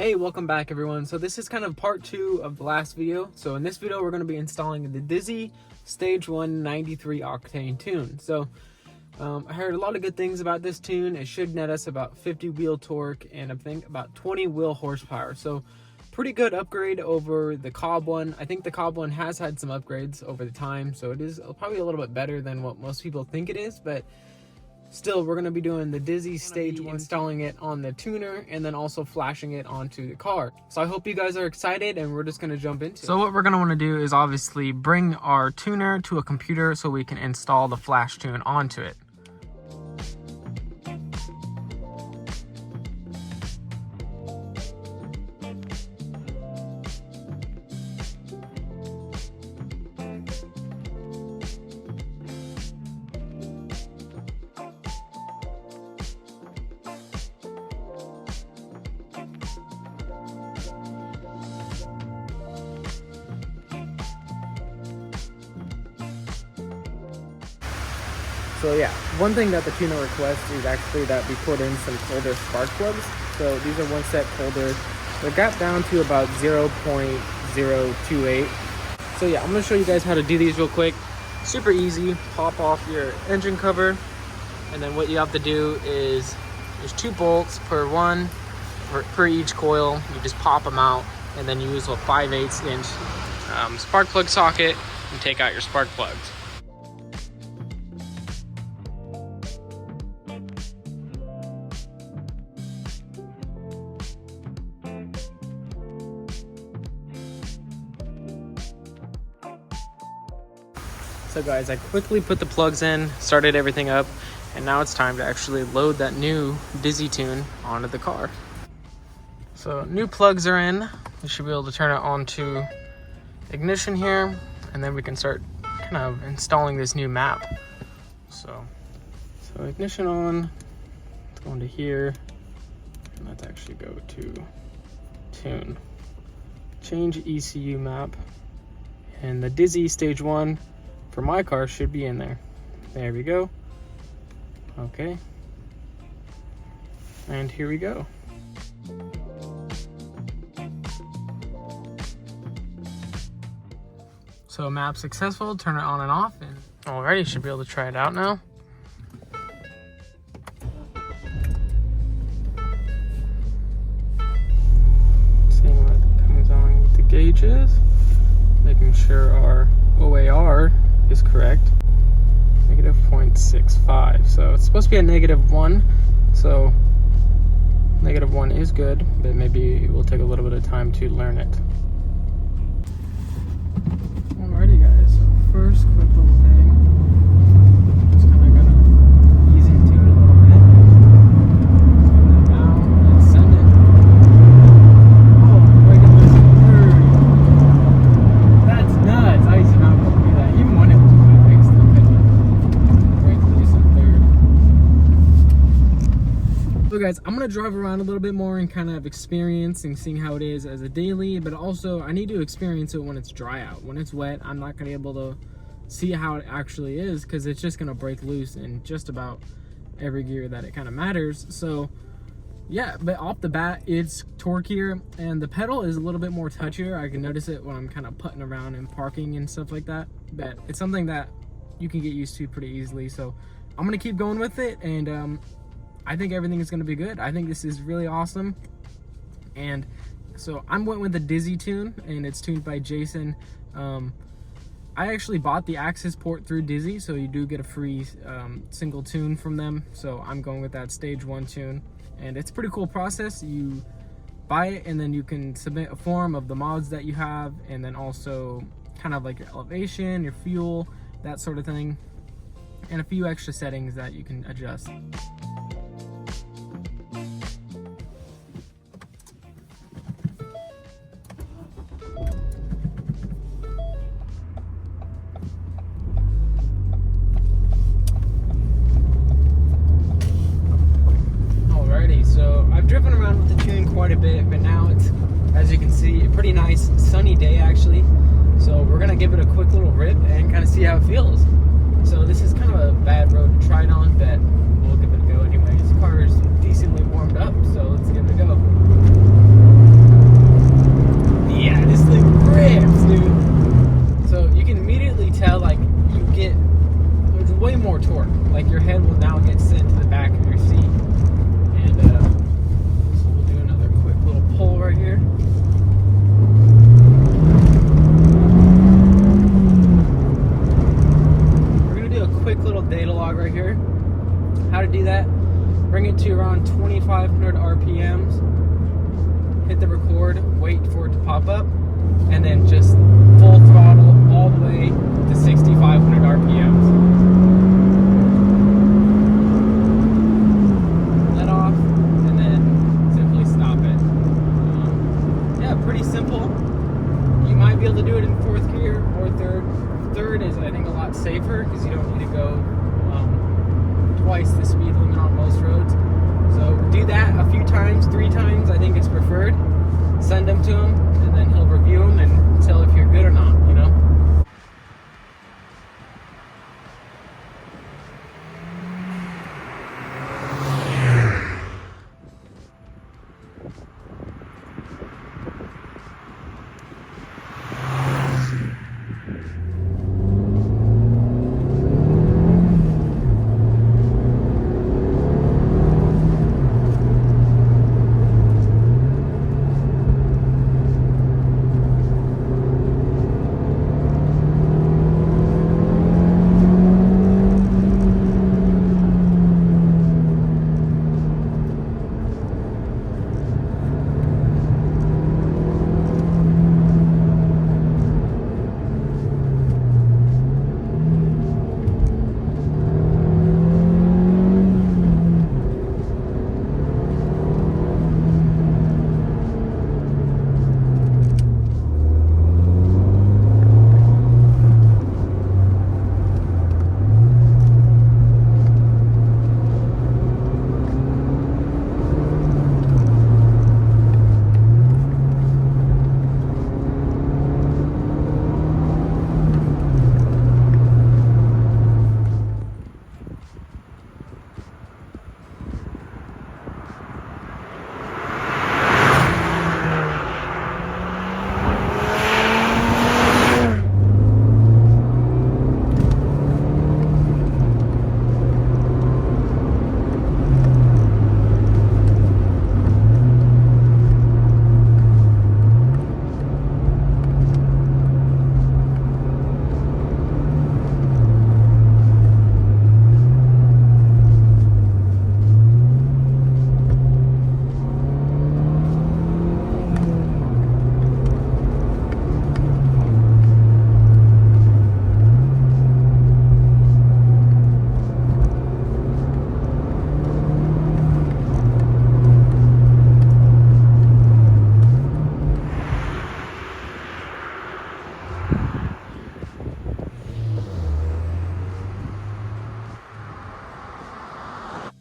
Hey, welcome back everyone. So this is kind of part 2 of the last video. So in this video we're going to be installing the Dizzy Stage 1 93 octane tune. So I heard a lot of good things about this tune. It should net us about 50 wheel torque and I think about 20 wheel horsepower. So pretty good upgrade over the Cobb one. I think the Cobb one has had some upgrades over the time, so it is probably a little bit better than what most people think it is, but still, we're going to be doing the Dizzy Stage 1, installing it on the tuner, and then also flashing it onto the car. So I hope you guys are excited, and we're just going to jump into it. So what we're going to want to do is obviously bring our tuner to a computer so we can install the flash tune onto it. So yeah, one thing that the tuner requests is actually that we put in some colder spark plugs. So these are one set colder. They're gapped down to about 0.028. So yeah, I'm gonna show you guys how to do these real quick. Super easy. Pop off your engine cover, and then what you have to do is there's 2 bolts per each coil. You just pop them out, and then you use a 5/8 inch spark plug socket and take out your spark plugs. So guys, I quickly put the plugs in, started everything up, and now it's time to actually load that new Dizzy tune onto the car. So new plugs are in. You should be able to turn it on to ignition here, and then we can start kind of installing this new map. So ignition on, let's go into here, and let's actually go to tune. Change ECU map, and the Dizzy Stage 1 for my car should be in there. There we go. Okay. And here we go. So map successful, turn it on and off, and alrighty, should be able to try it out now. Seeing what comes on with the gauges, making sure our OAR is correct. Negative 0.65. So it's supposed to be a -1. So -1 is good, but maybe it will take a little bit of time to learn it. Alrighty guys, so first quick little thing. Just kind of gonna ease into it a little bit. Turn that down and send it. Oh, regular third. That's nuts. I used to not be able to do that. Even when it was my bike, still couldn't break loose in third. So guys, I'm gonna drive around a little bit more and kind of experience and seeing how it is as a daily, but also I need to experience it when it's dry out. When it's wet, I'm not gonna be able to see how it actually is because it's just gonna break loose in just about every gear that it kind of matters. So yeah, but off the bat, it's torqueier, and the pedal is a little bit more touchier. I can notice it when I'm kind of putting around and parking and stuff like that, but it's something that you can get used to pretty easily. So I'm gonna keep going with it, and I think everything is gonna be good. I think this is really awesome. And so I went with the Dizzy tune, and it's tuned by Jason. I actually bought the Axis port through Dizzy, so you do get a free single tune from them. So I'm going with that Stage 1 tune. And it's a pretty cool process. You buy it, and then you can submit a form of the mods that you have, and then also kind of like your elevation, your fuel, that sort of thing, and a few extra settings that you can adjust. I've driven around with the tune quite a bit, but now it's, as you can see, a pretty nice sunny day actually. So we're gonna give it a quick little rip and kind of see how it feels. So this is kind of a bad road to try it on, but we'll give it a go anyways. The car is decently warmed up, so let's give it a go. 2,500 RPMs, hit the record, wait for it to pop up, and then just full throttle all the way to 6,500 RPMs. Let off, and then simply stop it. Yeah, pretty simple. You might be able to do it in fourth gear or third. Third is, I think, a lot safer because you don't need to go twice the speed limit on most roads. So do that a few times, 3 times, I think it's preferred. Send them to him, and then he'll review them and tell if you're good or not, you know?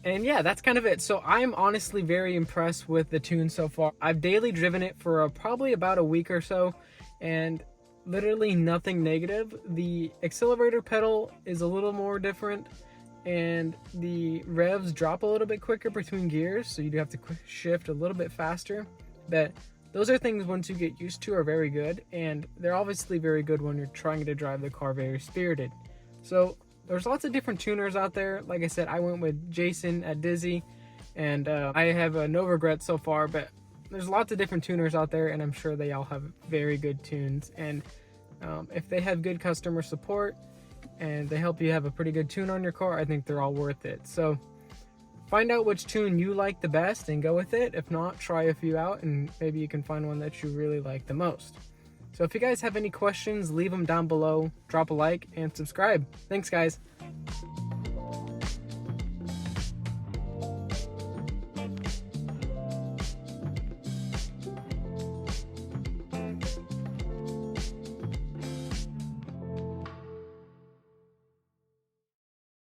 And yeah, that's kind of it. So I'm honestly very impressed with the tune so far. I've daily driven it for probably about a week or so, and literally nothing negative. The accelerator pedal is a little more different, and the revs drop a little bit quicker between gears, so you do have to shift a little bit faster. But those are things, once you get used to, are very good, and they're obviously very good when you're trying to drive the car very spirited. So there's lots of different tuners out there. Like I said, I went with Jason at Dizzy, and I have no regrets so far, but there's lots of different tuners out there, and I'm sure they all have very good tunes. And if they have good customer support and they help you have a pretty good tune on your car, I think they're all worth it. So find out which tune you like the best and go with it. If not, try a few out, and maybe you can find one that you really like the most. So if you guys have any questions, leave them down below, drop a like, and subscribe. Thanks, guys.